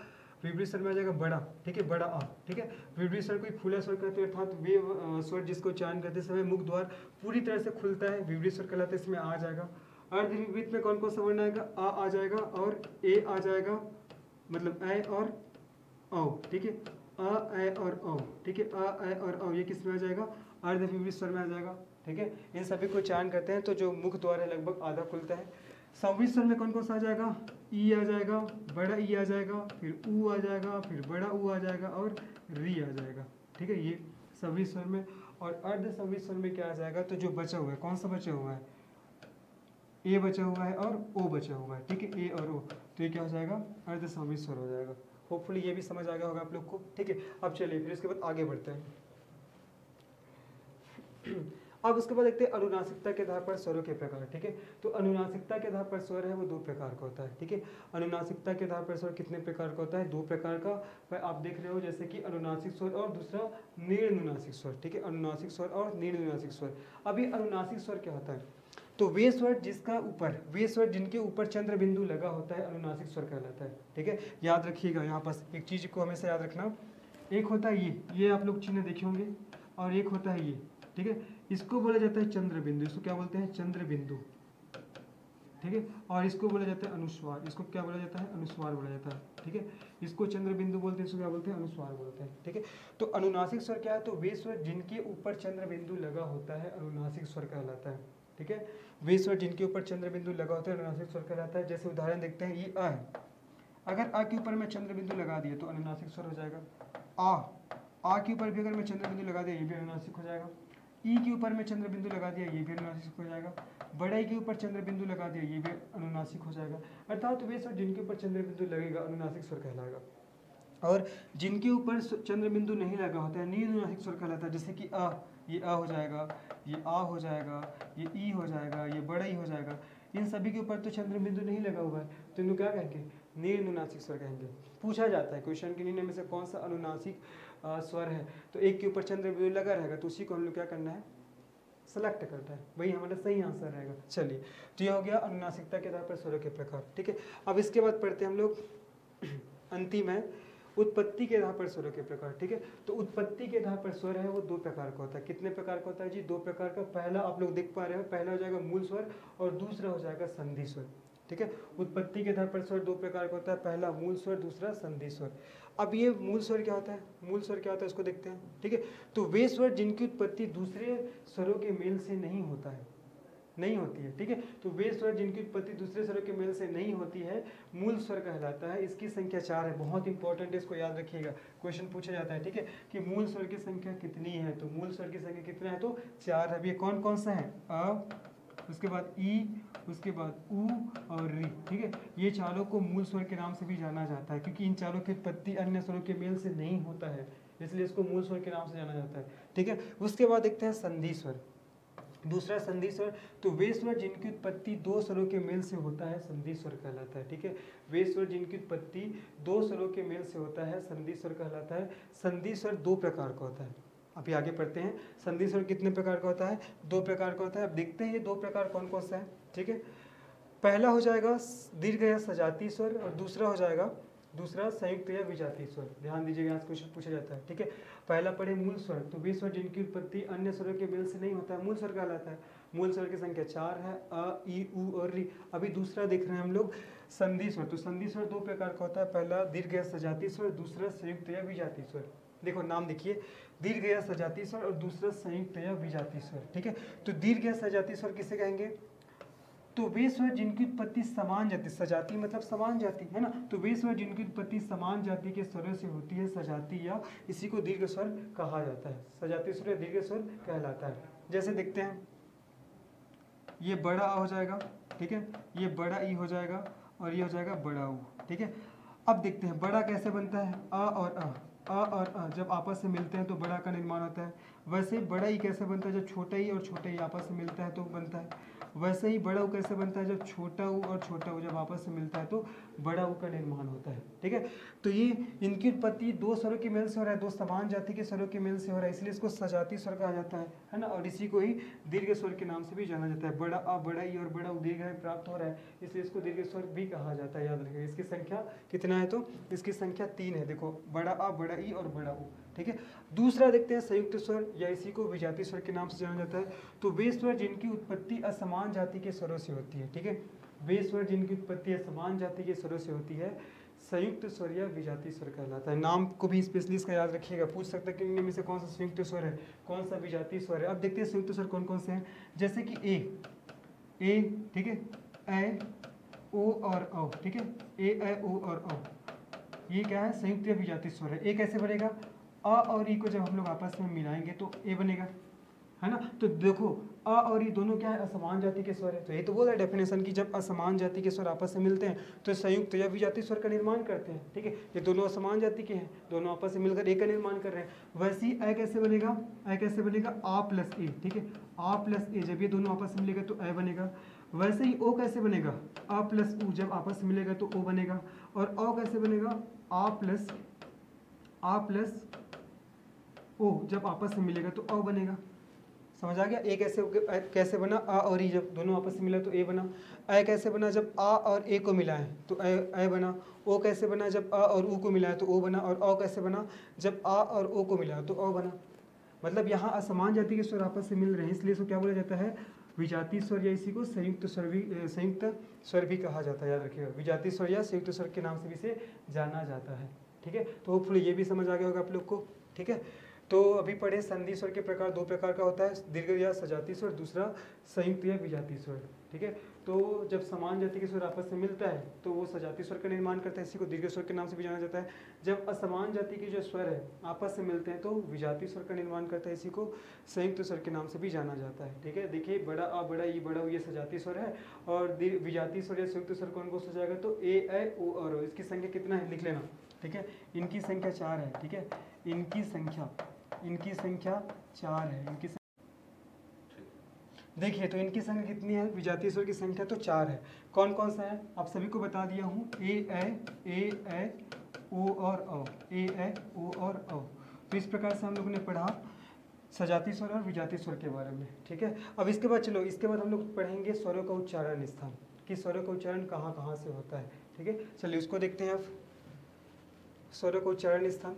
विवृत स्वर में आ जाएगा बड़ा, ठीक है, बड़ा आ, ठीक है। विवृत स्वर को खुला स्वर कहते हैं, अर्थात वे स्वर जिसको उच्चारण करते समय मुख द्वार पूरी तरह से खुलता है, विवृत स्वर कहलाता है, इसमें आ जाएगा। अर्धविवृत में कौन कौन सा वर्ण आएगा? आ जाएगा और ए आ जाएगा, मतलब ए और औ, ठीक है, अ, ए और औ, ठीक है, अ, ए और औ, ये किस में आ जाएगा? अर्धविवृत स्वर में आ जाएगा, ठीक है। इन सभी को उच्चारण करते हैं तो जो मुख द्वार है लगभग आधा खुलता है। संवृत स्वर में कौन कौन सा आ जाएगा? ई आ जाएगा, बड़ा ई आ जाएगा, फिर ऊ आ जाएगा, फिर बड़ा ऊ आ जाएगा और री आ जाएगा, ठीक है, ये संवृत स्वर में। और अर्ध संवृत स्वर में क्या आ जाएगा? तो जो बचा हुआ है, कौन सा बचा हुआ है? ए बचा हुआ है और ओ बचा हुआ है, ठीक है, ए और ओ, तो ये क्या हो जाएगा? अर्ध संवृत स्वर हो जाएगा। होपफुली ये भी समझ आ गया होगा आप लोग को, ठीक है। अब चलिए फिर इसके बाद आगे बढ़ते हैं। अब उसके बाद देखते हैं अनुनासिकता के आधार पर स्वरों के प्रकार, ठीक है। तो अनुनासिकता के आधार पर स्वर है वो दो प्रकार का होता है, ठीक है। अनुनासिकता के आधार पर स्वर कितने प्रकार का होता है? दो प्रकार का आप देख रहे हो, जैसे कि अनुनासिक स्वर और दूसरा निर्नुनासिक स्वर, ठीक है, अनुनासिक स्वर और निर्नुनासिक स्वर। अभी अनुनासिक स्वर क्या होता है? तो वे स्वर जिनके ऊपर चंद्र बिंदु लगा होता है अनुनासिक स्वर कहलाता है, ठीक है। याद रखिएगा, यहाँ पास एक चीज को हमेशा याद रखना, एक होता है ये आप लोग चिन्ह देखे होंगे, और एक होता है ये, ठीक है, इसको बोला जाता है चंद्र बिंदु, इसको क्या बोलते हैं? चंद्र बिंदु, ठीक है। और इसको बोला जाता है अनुस्वार, इसको क्या बोला जाता है? अनुस्वार बोला जाता है, ठीक है। इसको चंद्र बिंदु बोलते हैं, इसको क्या बोलते हैं? अनुस्वार बोलते हैं, ठीक है। तो अनुनासिक स्वर क्या है? तो वे स्वर जिनके ऊपर चंद्र बिंदु लगा होता है अनुनासिक स्वर कहलाता है, ठीक है। वे स्वर जिनके ऊपर चंद्र बिंदु लगा होता है अनुनासिक स्वर कहलाता है। जैसे उदाहरण देखते हैं, ये अ है, अगर आ के ऊपर मैं चंद्र बिंदु लगा दिया तो अनुनासिक स्वर हो जाएगा। आ के ऊपर भी अगर मैं चंद्र बिंदु लगा दिया ये भी अनुनासिक हो जाएगा। ई के ऊपर में चंद्र बिंदु लगा दिया, ये भी अनुनासिक हो जाएगा। बड़ा ई के ऊपर चंद्र बिंदु लगा दिया, ये भी अनुनासिक हो जाएगा। अर्थात वे स्वर जिनके ऊपर चंद्र बिंदु लगेगा अनुनासिक स्वर कहलाएगा, और जिनके ऊपर चंद्र बिंदु नहीं लगा होता है निरनुनासिक स्वर कहलाता है। जैसे कि अ, ये अ हो जाएगा, ये आ हो जाएगा, ये ई हो जाएगा, ये बड़ा ई हो जाएगा। इन सभी के ऊपर तो चंद्र बिंदु नहीं लगा हुआ है, तो इनको क्या कहेंगे? निरनुनासिक स्वर कहेंगे। पूछा जाता है क्वेश्चन के निम्न में से कौन सा अनुनासिक स्वर है, तो एक के ऊपर चंद्र बिंदु लगा रहेगा तो उसी को हम लोग क्या करना है? सेलेक्ट करता है, वही हमारा सही आंसर रहेगा। चलिए, तो यह हो गया अनुनासिकता के आधार पर स्वरों के प्रकार। ठीक है, अब इसके बाद पढ़ते हैं हम लोग अंतिम है उत्पत्ति के आधार पर स्वरों के प्रकार। ठीक है, तो उत्पत्ति के आधार पर स्वर है वो दो प्रकार का होता है। कितने प्रकार का होता है जी? दो प्रकार का। पहला आप लोग देख पा रहे हो, पहला हो जाएगा मूल स्वर और दूसरा हो जाएगा संधि स्वर। ठीक है, उत्पत्ति के आधार पर स्वर दो प्रकार का होता है, पहला मूल स्वर, दूसरा संधि स्वर। अब ये मूल स्वर क्या होता है? मूल स्वर क्या होता है इसको देखते हैं। ठीक है, तो वे स्वर जिनकी उत्पत्ति दूसरे स्वरों के मेल से नहीं होता है, नहीं होती है। ठीक है, तो वे स्वर जिनकी उत्पत्ति दूसरे स्वरों के मेल से नहीं होती है मूल स्वर कहलाता है। इसकी संख्या 4 है, बहुत इंपॉर्टेंट है, इसको याद रखिएगा, क्वेश्चन पूछा जाता है। ठीक है, कि मूल स्वर की संख्या कितनी है, तो मूल स्वर की संख्या कितना है? तो 4 है। ये कौन कौन सा है? अ, उसके बाद ई, उसके बाद उ और री। ठीक है, ये चारों को मूल स्वर के नाम से भी जाना जाता है, क्योंकि इन चारों की उत्पत्ति अन्य स्वरों के मेल से नहीं होता है, इसलिए इसको मूल स्वर के नाम से जाना जाता है। ठीक है, उसके बाद देखते हैं संधि स्वर। दूसरा संधि स्वर, तो वे स्वर जिनकी उत्पत्ति दो स्वरों के मेल से होता है संधि स्वर कहलाता है। ठीक है, वे स्वर जिनकी उत्पत्ति दो स्वरों के मेल से होता है संधि स्वर कहलाता है। संधि स्वर दो प्रकार का होता है। अभी आगे पढ़ते हैं, संधि स्वर कितने प्रकार का होता है? दो प्रकार का होता है। अब देखते हैं ये दो प्रकार कौन कौन सा है। ठीक है, पहला हो जाएगा दीर्घ या सजाती स्वर और दूसरा हो जाएगा संयुक्त या विजातीय स्वर। ध्यान दीजिएगा, यहाँ क्वेश्चन पूछा जाता है। ठीक है, पहला पढ़े मूल स्वर, तो वे स्वर जिनकी उत्पत्ति अन्य स्वरों के मेल से नहीं होता है मूल स्वर कहलाता है। मूल स्वर की संख्या 4 है, अ, ई, उ और री। अभी दूसरा देख रहे हैं हम लोग संधि स्वर, तो संधि स्वर दो प्रकार का होता है, पहला दीर्घ या सजाती स्वर, दूसरा संयुक्त या विजातीय स्वर। देखो नाम देखिए, दीर्घ या सजाती स्वर और दूसरा संयुक्त या विजातीय स्वर। ठीक है, तो दीर्घ या सजाती स्वर किसे कहेंगे? तो वे स्वर जिनकी उत्पत्ति समान जाति, सजाती मतलब समान जाति है ना, तो वे स्वर जिनकी उत्पत्ति समान जाति के स्वरों से होती है सजाती, या इसी को दीर्घ स्वर कहा जाता है। सजाती स्वर या दीर्घ स्वर कहलाता है। जैसे देखते हैं, ये बड़ा आ हो जाएगा, ठीक है, ये बड़ा ई हो जाएगा और ये हो जाएगा बड़ा ऊ। ठीक है, अब देखते हैं बड़ा कैसे बनता है? अ और अ जब आपस में मिलते हैं तो बड़ा का निर्माण होता है। वैसे ही बड़ा ई कैसे बनता है? जब छोटा ई और छोटा ई आपस में मिलता है तो बनता है। वैसे ही बड़ा ऊ कैसे बनता है? जब छोटा ऊ और छोटा ऊ जब आपस में मिलता है तो बड़ा ऊ का निर्माण होता है। ठीक है, तो ये इनकी उत्पत्ति दो स्वरों के मेल से हो रहा है, दो समान जाति के स्वरों के मेल से हो रहा है, इसलिए इसको सजाती स्वर कहा जाता है ना, और इसी को ही दीर्घ स्वर के नाम से भी जाना जाता है। बड़ा आ, बड़ा ई और बड़ा ऊ दीर्घ प्राप्त हो रहा है, इसलिए इसको दीर्घ स्वर भी कहा जाता है। याद रखिएगा, इसकी संख्या कितना है? तो इसकी संख्या 3 है। देखो, बड़ा आ, बड़ा ई और बड़ा ऊ। ठीक है, दूसरा देखते हैं संयुक्त स्वर, या इसी को विजातीय स्वर के नाम से जाना जाता है। तो वे स्वर जिनकी उत्पत्ति असमान जाति के स्वरों से होती है। ठीक है, वे स्वर जिनकी उत्पत्ति असमान जाति के स्वरों से होती है संयुक्त स्वर या विजातीय स्वर कहलाता है। नाम को भी स्पेशली इसका याद रखिएगा, पूछ सकता है कि इनमें से कौन सा संयुक्त स्वर है, कौन सा विजातीय स्वर है। अब देखते हैं संयुक्त स्वर कौन कौन से हैं। जैसे कि ए, ठीक है, ए, ओ और औ। ठीक है, ए, ओ और औ, ये क्या है? संयुक्त या विजातीय स्वर है। ए कैसे बनेगा? अ और ई को जब हम लोग आपस में मिलाएंगे तो ए बनेगा, है ना। तो देखो, अ और ई दोनों क्या है? असमान जाति के स्वर है। तो ये तो बोला डेफिनेशन की जब असमान जाति के स्वर आपस में मिलते हैं तो संयुक्त या विजातीय स्वर का निर्माण करते हैं। ठीक है, ये दोनों असमान जाति के हैं, दोनों आपस में मिलकर ए का निर्माण कर रहे हैं। वैसे ही ए कैसे बनेगा? ए कैसे बनेगा? आ प्लस ए। ठीक है, आ प्लस ए, जब ये दोनों आपस में मिलेगा तो ए बनेगा। वैसे ही ओ कैसे बनेगा? आ प्लस ऊ, जब आपस में मिलेगा तो ओ बनेगा। और औ कैसे बनेगा? आ प्लस ओ, जब आपस में मिलेगा तो औ बनेगा। समझ आ गया? ए कैसे बना? आ और ई जब दोनों आपस में मिला तो ए बना। ए कैसे बना? जब आ और ए को मिलाएं तो ए बना। ओ कैसे बना? जब आ और ऊ को मिलाएं तो ओ बना। और औ कैसे बना? जब आ और ओ को मिलाएं तो औ बना। मतलब यहाँ असमान जाति के स्वर आपस में मिल रहे हैं, इसलिए इसको क्या बोला जाता है? विजातीय स्वर, या इसी को संयुक्त स्वर भी कहा जाता है। याद रखिएगा, विजातीय स्वर या संयुक्त स्वर के नाम से भी इसे जाना जाता है। ठीक है, तो होपफुली ये भी समझ आ गया होगा आप लोग को। ठीक है, तो अभी पढ़े संधि स्वर के प्रकार दो प्रकार का होता है, दीर्घ या सजातीय स्वर, दूसरा संयुक्त या विजातीय स्वर। ठीक है, तो जब समान जाति के स्वर आपस में मिलता है तो वो सजातीय स्वर का निर्माण करता है, इसी को दीर्घ स्वर के नाम से भी जाना जाता है। जब असमान जाति के जो स्वर है आपस में मिलते हैं तो विजातीय स्वर का निर्माण करता है, इसी को संयुक्त स्वर के नाम से भी जाना जाता है। ठीक है, देखिए बड़ा आ बड़ा ई बड़ा ये सजातीय स्वर है और विजातीय स्वर या संयुक्त स्वर कौन कौन सा जाएगा, तो ए ऐ ओ और ओ। इसकी संख्या कितना है लिख लेना। ठीक है, इनकी संख्या 4 है। ठीक है, इनकी संख्या 4 है। देखिए तो इनकी संख्या कितनी है, विजातीय स्वर की संख्या तो 4 है। कौन कौन सा है आप सभी को बता दिया हूँ, ए ऐ ओ और औ, ए ऐ ओ और औ। तो इस प्रकार से हम लोगों ने पढ़ा सजातीय स्वर और विजातीय स्वर के बारे में। ठीक है, अब इसके बाद चलो, इसके बाद हम लोग पढ़ेंगे स्वरों का उच्चारण स्थान, कि स्वरों का उच्चारण कहाँ कहाँ से होता है। ठीक है, चलिए उसको देखते हैं। अब स्वरों का उच्चारण स्थान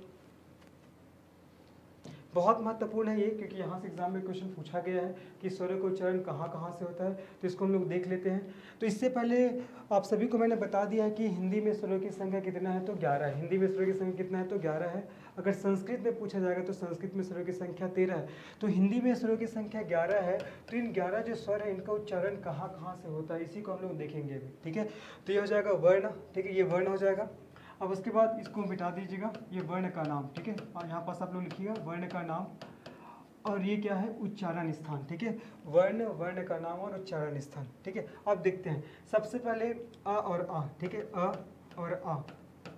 बहुत महत्वपूर्ण है ये, क्योंकि यहाँ से एग्जाम में क्वेश्चन पूछा गया है कि स्वरों का उच्चारण कहाँ कहाँ से होता है, तो इसको हम लोग देख लेते हैं। तो इससे पहले आप सभी को मैंने बता दिया है कि हिंदी में स्वरों की संख्या कितना है, तो 11 है। हिंदी में स्वरों की संख्या कितना है, तो 11 है। अगर संस्कृत में पूछा जाएगा तो संस्कृत में स्वरों की संख्या 13 है। तो हिंदी में स्वरों की संख्या 11 है, तो इन 11 जो स्वर है इनका उच्चारण कहाँ कहाँ से होता है, इसी को हम लोग देखेंगे अभी। ठीक है, तो ये हो जाएगा वर्ण। ठीक है, ये वर्ण हो जाएगा। अब उसके बाद इसको मिटा दीजिएगा, ये वर्ण का नाम। ठीक है, और यहाँ पास आप लोग लिखिएगा वर्ण का नाम, और ये क्या है, उच्चारण स्थान। ठीक है, वर्ण का नाम और उच्चारण स्थान। ठीक है, अब देखते हैं। सबसे पहले अ और आ। ठीक है, अ और आ,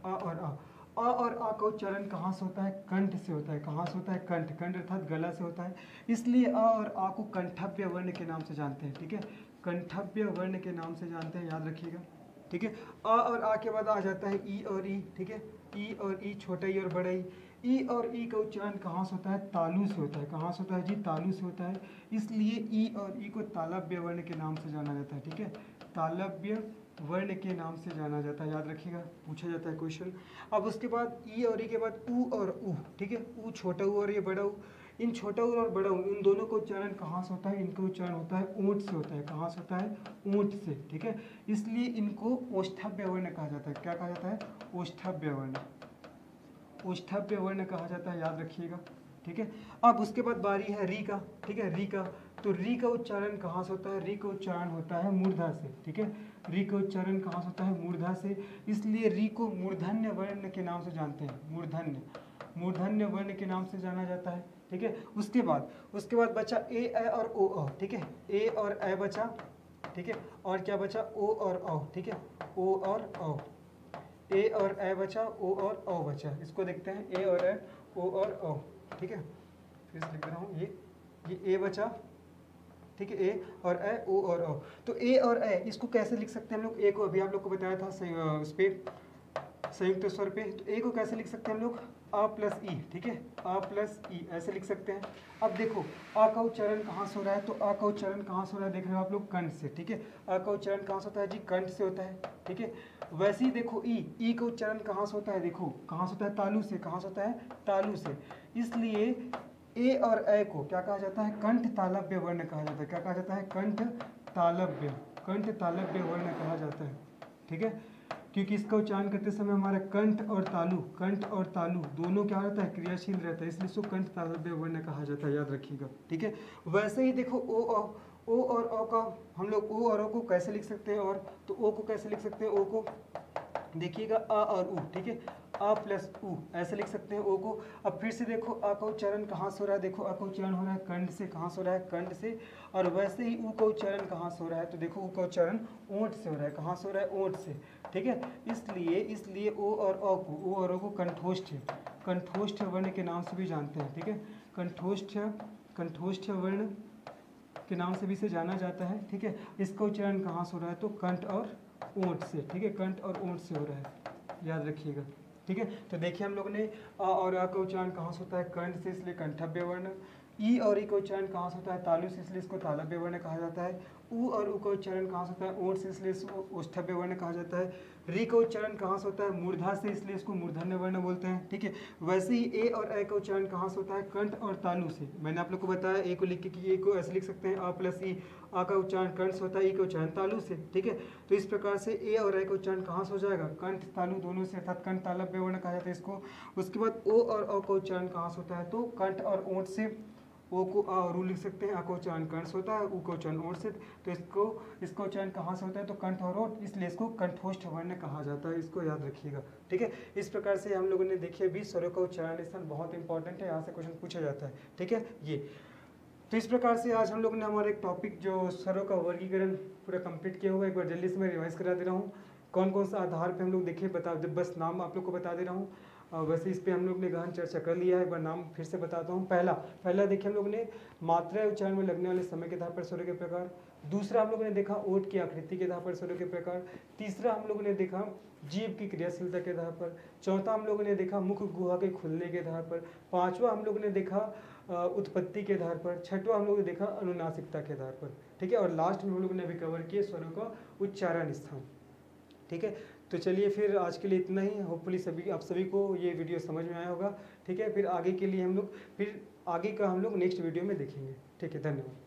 अ और आ। अ और आ का उच्चारण कहाँ से होता है, कंठ से होता है। कहाँ से होता है, कंठ। कंठ अर्थात गला से होता है, इसलिए अ और आ को कंठव्य वर्ण के नाम से जानते हैं। ठीक है, कंठव्य वर्ण के नाम से जानते हैं, याद रखिएगा। ठीक है, अ और आ के बाद आ जाता है ई और ई। ठीक है, ई और ई, छोटा ई और बड़ा ई। ई और ई का उच्चारण कहाँ से होता है, तालु से होता है। कहाँ से होता है जी, तालु से होता है, इसलिए ई और ई को तालव्य वर्ण के नाम से जाना जाता है। ठीक है, तालव्य वर्ण के नाम से जाना जाता है, याद रखिएगा, पूछा जाता है क्वेश्चन। अब उसके बाद ई और ई के बाद ऊ और ऊ। ठीक है, ऊ छोटा ऊ और ये बड़ा ऊ। इन छोटा ऊ और बड़ा ऊ, इन दोनों का उच्चारण कहाँ से होता है, इनका उच्चारण होता है ऊंट से होता है। कहाँ से होता है, ऊंट से। ठीक है, इसलिए इनको ओष्ठव्य वर्ण कहा जाता है। क्या कहा जाता है, ओष्ठव्य वर्ण। ओष्ठव्य वर्ण कहा जाता है, याद रखिएगा। ठीक है, अब उसके बाद बारी है री का। ठीक है, री का, तो री का उच्चारण कहाँ से होता है, री का उच्चारण होता है मूर्धा से। ठीक है, री का उच्चारण कहाँ से होता है, मूर्धा से, इसलिए री को मूर्धन्य वर्ण के नाम से जानते हैं। मूर्धन्य वर्ण के नाम से जाना जाता है। ठीक है, उसके बाद बचा ए ऐ और ओ औ। ठीक है, ए और ऐ बचा। ठीक है, और क्या बचा, ओ और औ। ठीक है, ओ और औ, ए और ऐ बचा, ओ और औ बचा। इसको देखते हैं, ए और ऐ, ओ और औ। ठीक है, फिर से लिख रहा हूँ, ये ए बचा। ठीक है, ए और ऐ, ओ और औ। तो ए और ऐ इसको कैसे लिख सकते हैं हम लोग, ए को अभी आप लोग को बताया था उस पर संयुक्त स्वर पे, तो ए को कैसे लिख सकते हैं हम लोग, अ प्लस ई। ठीक है, अ प्लस ई ऐसे लिख सकते हैं। अब देखो अ का उच्चारण कहाँ से हो रहा है, तो अ का उच्चारण कहाँ से हो रहा है, देख रहे हो आप लोग, कंठ से। ठीक है, अ का उच्चारण कहाँ से होता है जी, कंठ से होता है। ठीक है, वैसे ही देखो ई का उच्चारण कहाँ से होता है, देखो कहाँ से होता है, तालु से। कहाँ से होता है, तालु से, इसलिए ए और ऐ को क्या कहा जाता है, कंठ तालव्य वर्ण कहा जाता है। क्या कहा जाता है, कंठ तालव्य वर्ण कहा जाता है। ठीक है, क्योंकि इसका उच्चारण करते समय हमारा कंठ और तालु दोनों क्या रहता है, क्रियाशील रहता है, इसलिए इसको कंठ तालव्य वर्ण कहा जाता है, याद रखिएगा। ठीक है, वैसे ही देखो ओ और औ का हम लोग ओ और ओ को कैसे लिख सकते हैं, और तो ओ को कैसे लिख सकते हैं, ओ को देखिएगा अ और उ। ठीक है, अ प्लस उ ऐसे लिख सकते हैं ओ को। अब फिर से देखो अ का उच्चारण कहाँ से हो रहा है, देखो अ का उच्चारण हो रहा है कंठ से। कहाँ से हो रहा है, कंठ से, और वैसे ही उ का उच्चारण कहाँ से हो रहा है, तो देखो उ का उच्चारण ओंठ से हो रहा है। कहाँ से हो रहा है, ओंठ से। ठीक है, इसलिए ओ और ओ को कंठोष्ठ वर्ण के नाम से भी जानते हैं। ठीक है, कंठोष्ठ वर्ण के नाम से भी इसे जाना जाता है। ठीक है, इसका उच्चारण कहाँ से हो रहा है, तो कंठ और ओंठ से। ठीक है, कंठ और ओंठ से हो रहा है, याद रखिएगा। ठीक है, तो देखिए हम लोग ने अ और अ का उच्चारण कहाँ से होता है, कंठ से, इसलिए कंठव्य वर्ण। ई और ई का उच्चारण कहाँ से होता है, तालु से, इसलिए इसको तालव्य वर्ण कहा जाता है। उ और उ का उच्चारण कहाँ से होता है, ओंठ से, इसलिए इसको ओष्ठव्य वर्ण कहा जाता है। री का उच्चारण कहाँ से होता है, मूर्धा से, इसलिए इसको मूर्धन्य वर्ण बोलते हैं। ठीक है, वैसे ही ए और ऐ का उच्चारण कहाँ से होता है, कंठ और तालु से। मैंने आप लोग को बताया ए को लिख के कि ए को ऐसे लिख सकते हैं अ प्लस ई। आ का उच्चारण कंठ से होता है, ई का उच्चारण तालु से। ठीक है, तो इस प्रकार से ए और ऐ का उच्चारण कहाँ से हो जाएगा, कंठ तालु दोनों से, अर्थात कंठ तालव्य वर्ण कहा जाता है इसको। उसके बाद ओ और औ का उच्चारण कहाँ से होता है, तो कंठ और ओंठ से। ओ को आ और रू लिख सकते हैं। आ का उच्चारण कर्ण से होता है, ऊ का उच्चारण ओठ से। तो इसका उच्चारण कहाँ से होता है? तो कंठ और ओठ, इसलिए इसको कंठोष्ठ वर्ण कहा जाता है। इसको याद रखिएगा, ठीक है। इस प्रकार से हम लोगों ने देखिए अभी स्वरों का उच्चारण स्थान बहुत इंपॉर्टेंट है, यहाँ से क्वेश्चन पूछा जाता है, ठीक है। ये तो इस प्रकार से आज हम लोगों ने हमारा एक टॉपिक जो स्वरों का वर्गीकरण पूरा कंप्लीट किया हुआ है। एक बार जल्दी से मैं रिवाइज करा दे रहा हूँ। कौन कौन सा आधार पे हम लोग देखिए जब बस नाम आप लोग को बता दे रहा हूँ। वैसे इस पे हम लोग ने गहन चर्चा कर लिया है। एक बार नाम फिर से बताता हूँ। पहला देखिए हम लोग ने मात्रा उच्चारण में लगने वाले समय के आधार पर स्वरों के प्रकार। दूसरा हम लोगों ने देखा ओठ की आकृति के आधार पर स्वरों के प्रकार। तीसरा हम लोगों ने देखा जीभ की क्रियाशीलता के आधार पर। चौथा हम लोगों ने देखा मुख गुहा के खुलने के आधार पर। पांचवा हम लोगों ने देखा उत्पत्ति के आधार पर। छठवां हम लोगों ने देखा अनुनासिकता के आधार पर, ठीक है। और लास्ट में हम लोगों ने अभी कवर किए स्वरों का उच्चारण स्थान, ठीक है। तो चलिए फिर आज के लिए इतना ही। होपफुली आप सभी को ये वीडियो समझ में आया होगा, ठीक है। फिर आगे के लिए हम लोग नेक्स्ट वीडियो में देखेंगे, ठीक है। धन्यवाद।